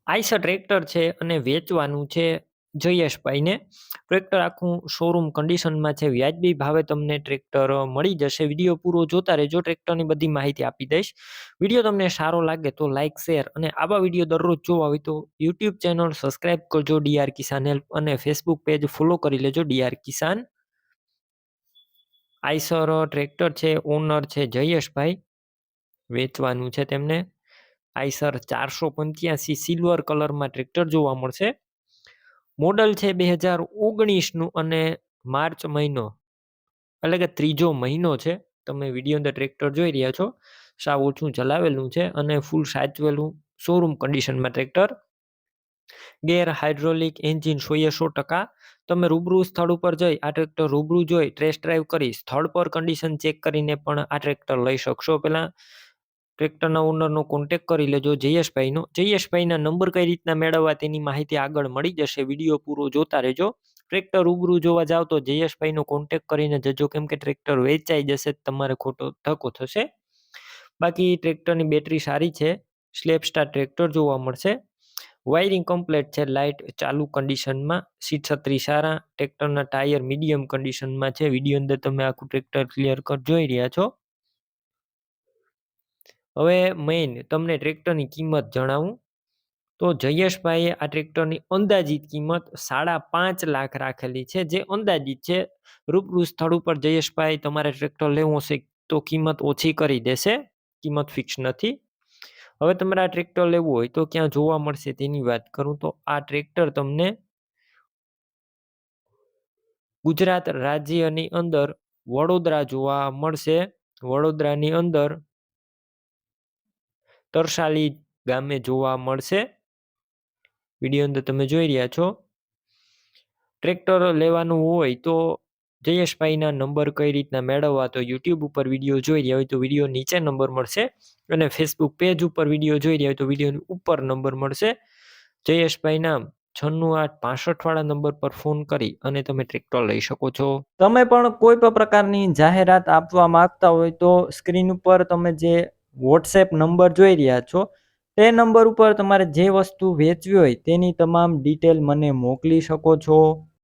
Eicher tractor છે અને વેચવાનું છે જયેશભાઈને. ટ્રેક્ટર આખું શોરૂમ કન્ડિશનમાં છે. વ્યાજબી ભાવે તમને ટ્રેક્ટર મળી જશે. વિડીયો પૂરો જોતા રહેજો. ટ્રેક્ટરની બધી માહિતી આપી દઈશ. વિડીયો તમને સારો લાગે તો લાઇક શેર અને આવા વિડીયો દરરોજ જોવા હોય તો યુટ્યુબ ચેનલ સબસ્ક્રાઇબ કરજો ડીઆર કિસાન હેલ્પ અને ફેસબુક પેજ ફોલો કરી લેજો ડીઆર કિસાન. આઈસર ટ્રેક્ટર છે, ઓનર છે જયેશભાઈ, વેચવાનું છે તેમને. આઈસર 485 સિલ્વર કલરમાં ટ્રેક્ટર જોવા મળશે. મોડલ છે 2019નું અને માર્ચ મહિનો એટલે કે ત્રીજો મહિનો છે. તમે વિડીયો અંદર ટ્રેક્ટર જોઈ રહ્યા છો. સાવ ઓછું ચલાવેલું છે અને ફૂલ સાચવેલું શોરૂમ કન્ડિશનમાં ટ્રેક્ટર. ગેર હાઇડ્રોલિક એન્જિન 100%. તમે રૂબરૂ સ્થળ ઉપર જઈ આ ટ્રેક્ટર રૂબરૂ જોઈ ટેસ્ટ ડ્રાઈવ કરી સ્થળ પર કન્ડિશન ચેક કરીને પણ આ ટ્રેક્ટર લઈ શકશો. પહેલા ટ્રેક્ટરના ઓનરનો કોન્ટેક કરી લેજો જયેશભાઈનો. જયેશભાઈના નંબર કઈ રીતના મેળવવા તેની માહિતી આગળ મળી જશે. વિડીયો પૂરો જોતા રહેજો. ટ્રેક્ટર રૂબરૂ જોવા જાવ તો જયેશભાઈનો કોન્ટેક કરીને જજો, કેમ કે ટ્રેક્ટર વેચાઈ જશે તમારે ખોટો ધક્કો થશે. બાકી ટ્રેક્ટરની બેટરી સારી છે. સ્લેપ સ્ટાર ટ્રેક્ટર જોવા મળશે. વાયરિંગ કમ્પ્લીટ છે. લાઇટ ચાલુ કન્ડિશનમાં. સીટ છત્રી સારા. ટ્રેક્ટરના ટાયર મીડિયમ કન્ડિશનમાં છે. વિડીયો અંદર તમે આખું ટ્રેક્ટર ક્લિયર કટ જોઈ રહ્યા છો. હવે મેઇન તમને ટ્રેક્ટરની કિંમત જણાવું તો જયેશભાઈએ આ ટ્રેક્ટરની અંદાજિત કિંમત 5.5 લાખ રાખેલી છે, જે અંદાજિત છે. રૂબરૂ સ્થળ ઉપર જયેશભાઈ તમારે ટ્રેક્ટર લેવું હશે તો કિંમત ઓછી કરી દેશે. કિંમત ફિક્સ નથી. હવે તમારે આ ટ્રેક્ટર લેવું હોય તો ક્યાં જોવા મળશે તેની વાત કરું તો આ ટ્રેક્ટર તમને ગુજરાત રાજ્યની અંદર વડોદરા જોવા મળશે. વડોદરાની અંદર તરસાલી ગામે જોવા મળશે. વિડીયો અંદર તમે જોઈ રહ્યા છો. ટ્રેક્ટર લેવાનું હોય તો જયેશભાઈના નંબર કઈ રીતના મેળવવા તો યુટ્યુબ ઉપર વિડીયો જોઈ રહ્યા હોય તો વિડીયો નીચે નંબર મળશે અને ફેસબુક પેજ ઉપર વિડીયો જોઈ રહ્યા હોય તો વિડીયોની ઉપર નંબર મળશે. જયેશભાઈના 9685 વાળા નંબર પર ફોન કરી અને તમે ટ્રેક્ટર લઈ શકો છો. તમે પણ કોઈ પણ પ્રકારની જાહેરાત આપવા માંગતા હોય તો સ્ક્રીન ઉપર તમે જે વોટ્સએપ નંબર જોઈ રહ્યા છો તે નંબર ઉપર તમારે જે વસ્તુ વેચવી હોય તેની તમામ ડિટેલ મને મોકલી શકો છો.